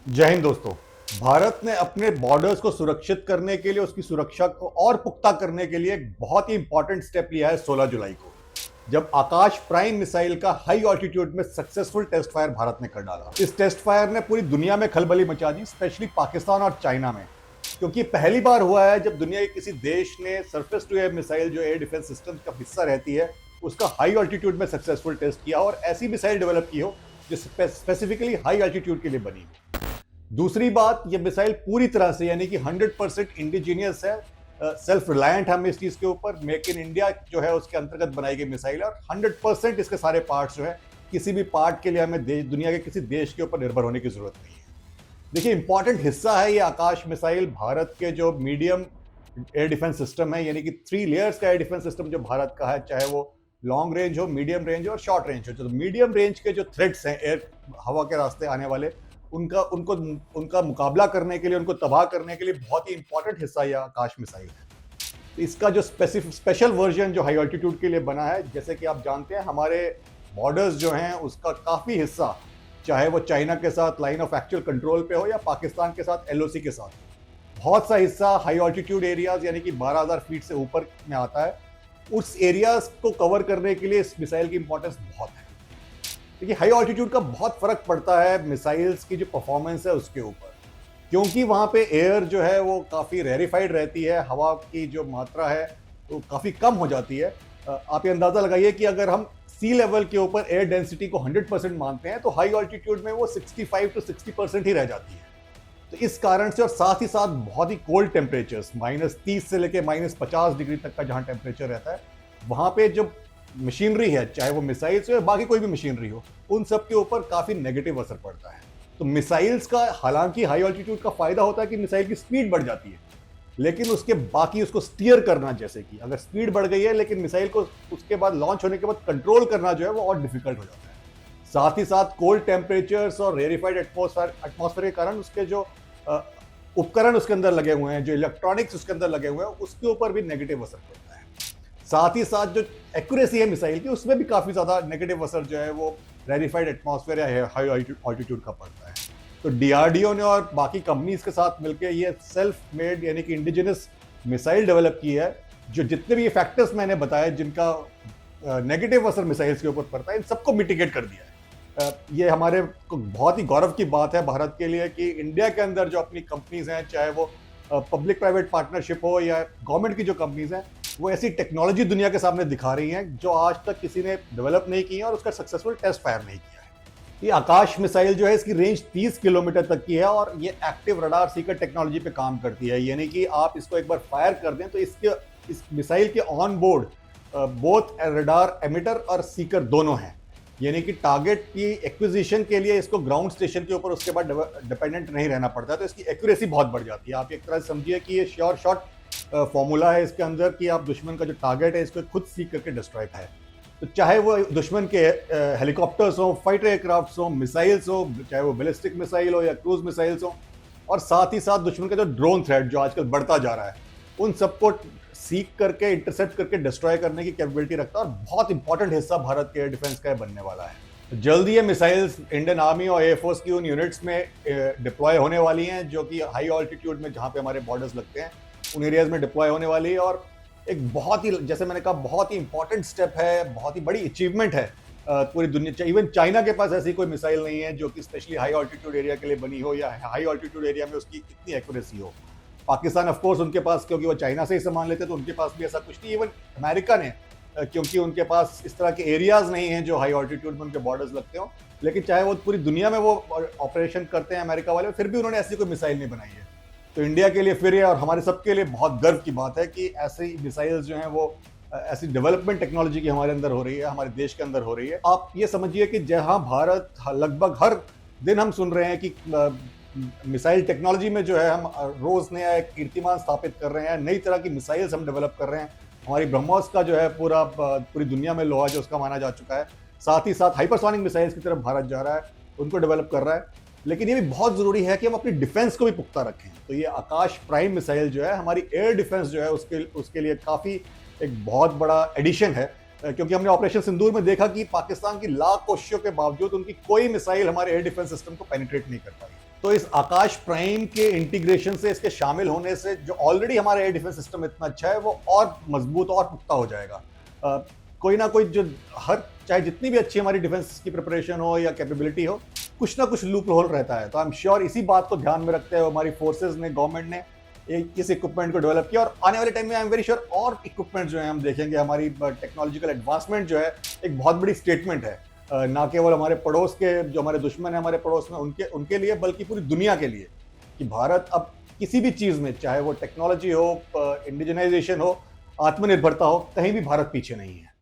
जय हिंद दोस्तों। भारत ने अपने बॉर्डर्स को सुरक्षित करने के लिए, उसकी सुरक्षा को और पुख्ता करने के लिए एक बहुत ही इंपॉर्टेंट स्टेप लिया है 16 जुलाई को, जब आकाश प्राइम मिसाइल का हाई ऑल्टीट्यूड में सक्सेसफुल टेस्ट फायर भारत ने कर डाला। इस टेस्ट फायर ने पूरी दुनिया में खलबली मचा दी, स्पेशली पाकिस्तान और चाइना में, क्योंकि पहली बार हुआ है जब दुनिया के किसी देश ने सरफेस टू एयर मिसाइल जो एयर डिफेंस सिस्टम का हिस्सा रहती है उसका हाई ऑल्टीट्यूड में सक्सेसफुल टेस्ट किया और ऐसी मिसाइल डेवलप की हो जो स्पेसिफिकली हाई ऑल्टीट्यूड के लिए बनी हो। दूसरी बात, ये मिसाइल पूरी तरह से यानी कि 100% इंडिजीनियस है, सेल्फ रिलायंट हम इस चीज के ऊपर, मेक इन इंडिया जो है उसके अंतर्गत बनाई गई मिसाइल है और 100% इसके सारे पार्ट्स जो है, किसी भी पार्ट के लिए हमें दुनिया के किसी देश के ऊपर निर्भर होने की जरूरत नहीं है। देखिए, इंपॉर्टेंट हिस्सा है ये आकाश मिसाइल भारत के जो मीडियम एयर डिफेंस सिस्टम है, यानी कि 3 लेयर्स का एयर डिफेंस सिस्टम जो भारत का है, चाहे वो लॉन्ग रेंज हो, मीडियम रेंज हो और शॉर्ट रेंज हो। तो मीडियम रेंज के जो थ्रेट्स हैं एयर हवा के रास्ते आने वाले, उनका उनको उनका मुकाबला करने के लिए, उनको तबाह करने के लिए बहुत ही इंपॉर्टेंट हिस्सा यह आकाश मिसाइल है। तो इसका जो स्पेशल वर्जन जो हाई ऑल्टीट्यूड के लिए बना है, जैसे कि आप जानते हैं हमारे बॉर्डर्स जो हैं उसका काफ़ी हिस्सा, चाहे वो चाइना के साथ लाइन ऑफ एक्चुअल कंट्रोल पे हो या पाकिस्तान के साथ एलओसी के साथ, बहुत सा हिस्सा हाई ऑल्टीट्यूड एरियाज यानी कि 12,000 फीट से ऊपर में आता है। उस एरियाज को कवर करने के लिए इस मिसाइल की इंपॉर्टेंस बहुत है। देखिए, हाई ऑल्टीट्यूड का बहुत फर्क पड़ता है मिसाइल्स की जो परफॉर्मेंस है उसके ऊपर, क्योंकि वहाँ पे एयर जो है वो काफ़ी रेरिफाइड रहती है, हवा की जो मात्रा है वो काफ़ी कम हो जाती है। आप ये अंदाज़ा लगाइए कि अगर हम सी लेवल के ऊपर एयर डेंसिटी को 100% मानते हैं तो हाई ऑल्टीट्यूड में वो 65 to 60% ही रह जाती है। तो इस कारण से, और साथ ही साथ बहुत ही कोल्ड टेम्परेचर्स, -30 से लेकर -50 डिग्री तक का जहाँ टेम्परेचर रहता है, वहाँ पे जो मशीनरी है, चाहे वो मिसाइल्स हो या बाकी कोई भी मशीनरी हो, उन सब के ऊपर काफ़ी नेगेटिव असर पड़ता है। तो मिसाइल्स का, हालांकि हाई ऑल्टीट्यूड का फायदा होता है कि मिसाइल की स्पीड बढ़ जाती है, लेकिन उसके बाकी उसको स्टीयर करना, जैसे कि अगर स्पीड बढ़ गई है लेकिन मिसाइल को उसके बाद लॉन्च होने के बाद कंट्रोल करना जो है वो और डिफिकल्ट हो जाता है। साथ ही साथ कोल्ड टेम्परेचर्स और रेरिफाइड एटमॉस्फेयर के कारण उसके जो अ, उपकरण उसके अंदर लगे हुए हैं, जो इलेक्ट्रॉनिक्स उसके अंदर लगे हुए हैं, उसके ऊपर भी नेगेटिव असर पड़ता है। साथ ही साथ जो एक्यूरेसी है मिसाइल की, उसमें भी काफ़ी ज़्यादा नेगेटिव असर जो है वो रेरिफाइड एटमॉस्फेयर या हाई ऑल्टीट्यूड का पड़ता है। तो डीआरडीओ ने और बाकी कंपनीज के साथ मिलकर ये सेल्फ मेड यानी कि इंडिजिनस मिसाइल डेवलप की है, जो जितने भी ये फैक्टर्स मैंने बताए जिनका नेगेटिव असर मिसाइल्स के ऊपर पड़ता है, इन सबको मिटिगेट कर दिया है। ये हमारे को बहुत ही गौरव की बात है भारत के लिए कि इंडिया के अंदर जो अपनी कंपनीज हैं, चाहे वो पब्लिक प्राइवेट पार्टनरशिप हो या गवर्नमेंट की जो कंपनीज हैं, वो ऐसी टेक्नोलॉजी दुनिया के सामने दिखा रही हैं जो आज तक किसी ने डेवलप नहीं की है और उसका सक्सेसफुल टेस्ट फायर नहीं किया है। ये आकाश मिसाइल जो है, इसकी रेंज 30 किलोमीटर तक की है और ये एक्टिव रडार सीकर टेक्नोलॉजी पे काम करती है, यानी कि आप इसको एक बार फायर कर दें तो इस मिसाइल के on board both radar emitter और सीकर दोनों हैं, यानी कि टारगेट की एक्विजिशन के लिए इसको ग्राउंड स्टेशन के ऊपर उसके बाद डिपेंडेंट नहीं रहना पड़ता, तो इसकी एक्यूरेसी बहुत बढ़ जाती है। आप एक तरह से समझिए कि ये श्योर शॉट फॉर्मूला है इसके अंदर कि आप दुश्मन का जो टारगेट है इसको खुद सीख करके डिस्ट्रॉय है। तो चाहे वो दुश्मन के हेलीकॉप्टर्स हो, फाइटर एयरक्राफ्ट हो, मिसाइल्स हो, चाहे वो बैलिस्टिक मिसाइल हो या क्रूज मिसाइल्स हो, और साथ ही साथ दुश्मन का जो ड्रोन थ्रेट जो आजकल बढ़ता जा रहा है, उन सबको सीख करके, इंटरसेप्ट करके डिस्ट्रॉय करने की कैपेबिलिटी रखता है और बहुत इंपॉर्टेंट हिस्सा भारत के एयर डिफेंस का बनने वाला है। तो जल्दी ये मिसाइल्स इंडियन आर्मी और एयरफोर्स की उन यूनिट्स में डिप्लॉय होने वाली हैं जो कि हाई ऑल्टीट्यूड में, जहाँ पे हमारे बॉर्डर्स लगते हैं, उन एरियाज में डिप्लॉय होने वाली है। और एक बहुत ही, जैसे मैंने कहा, बहुत ही इंपॉर्टेंट स्टेप है, बहुत ही बड़ी अचीवमेंट है। पूरी दुनिया, इवन चाइना के पास ऐसी कोई मिसाइल नहीं है जो कि स्पेशली हाई ऑल्टीट्यूड एरिया के लिए बनी हो या हाई ऑल्टीट्यूड एरिया में उसकी इतनी एक्यूरेसी हो। पाकिस्तान ऑफ कोर्स उनके पास, क्योंकि वो चाइना से ही सामान लेते, तो उनके पास भी ऐसा कुछ नहीं। इवन अमेरिका ने, क्योंकि उनके पास इस तरह के एरियाज नहीं हैं जो हाई ऑल्टीट्यूड में उनके बॉर्डर्स लगते हो, लेकिन चाहे वो पूरी दुनिया में वो ऑपरेशन करते हैं अमेरिका वाले, फिर भी उन्होंने ऐसी कोई मिसाइल नहीं बनाई है। तो इंडिया के लिए फिर ये, और हमारे सबके लिए बहुत गर्व की बात है कि ऐसी मिसाइल्स जो हैं वो, ऐसी डेवलपमेंट टेक्नोलॉजी की हमारे अंदर हो रही है, हमारे देश के अंदर हो रही है। आप ये समझिए कि जहां भारत लगभग हर दिन हम सुन रहे हैं कि मिसाइल टेक्नोलॉजी में जो है हम रोज नया एक कीर्तिमान स्थापित कर रहे हैं, नई तरह की मिसाइल्स हम डेवलप कर रहे हैं। हमारी ब्रह्मोस का जो है पूरी दुनिया में लोहा जो उसका माना जा चुका है। साथ ही साथ हाइपरसोनिक मिसाइल्स की तरफ भारत जा रहा है, उनको डेवलप कर रहा है। लेकिन ये भी बहुत जरूरी है कि हम अपनी डिफेंस को भी पुख्ता रखें। तो ये आकाश प्राइम मिसाइल जो है, हमारी एयर डिफेंस जो है उसके लिए काफी एक बहुत बड़ा एडिशन है, क्योंकि हमने ऑपरेशन सिंदूर में देखा कि पाकिस्तान की लाख कोशिशों के बावजूद उनकी कोई मिसाइल हमारे एयर डिफेंस सिस्टम को पेनिट्रेट नहीं कर पाई। तो इस आकाश प्राइम के इंटीग्रेशन से, इसके शामिल होने से जो ऑलरेडी हमारा एयर डिफेंस सिस्टम इतना अच्छा है वो और मजबूत और पुख्ता हो जाएगा। कोई ना कोई जो हर चाहे जितनी भी अच्छी हमारी डिफेंस की प्रिपरेशन हो या कैपेबिलिटी हो, कुछ ना कुछ लूप होल रहता है। तो आई एम श्योर इसी बात को ध्यान में रखते हुए हमारी फोर्सेज ने, गवर्नमेंट ने इस इक्विपमेंट को डेवलप किया और आने वाले टाइम में आई एम वेरी श्योर और इक्विपमेंट जो है हम देखेंगे। हमारी टेक्नोलॉजिकल एडवांसमेंट जो है एक बहुत बड़ी स्टेटमेंट है, ना केवल हमारे पड़ोस के जो हमारे दुश्मन है हमारे पड़ोस में उनके उनके लिए, बल्कि पूरी दुनिया के लिए, कि भारत अब किसी भी चीज में, चाहे वो टेक्नोलॉजी हो, इंडिजिनाइजेशन हो, आत्मनिर्भरता हो, कहीं भी भारत पीछे नहीं है।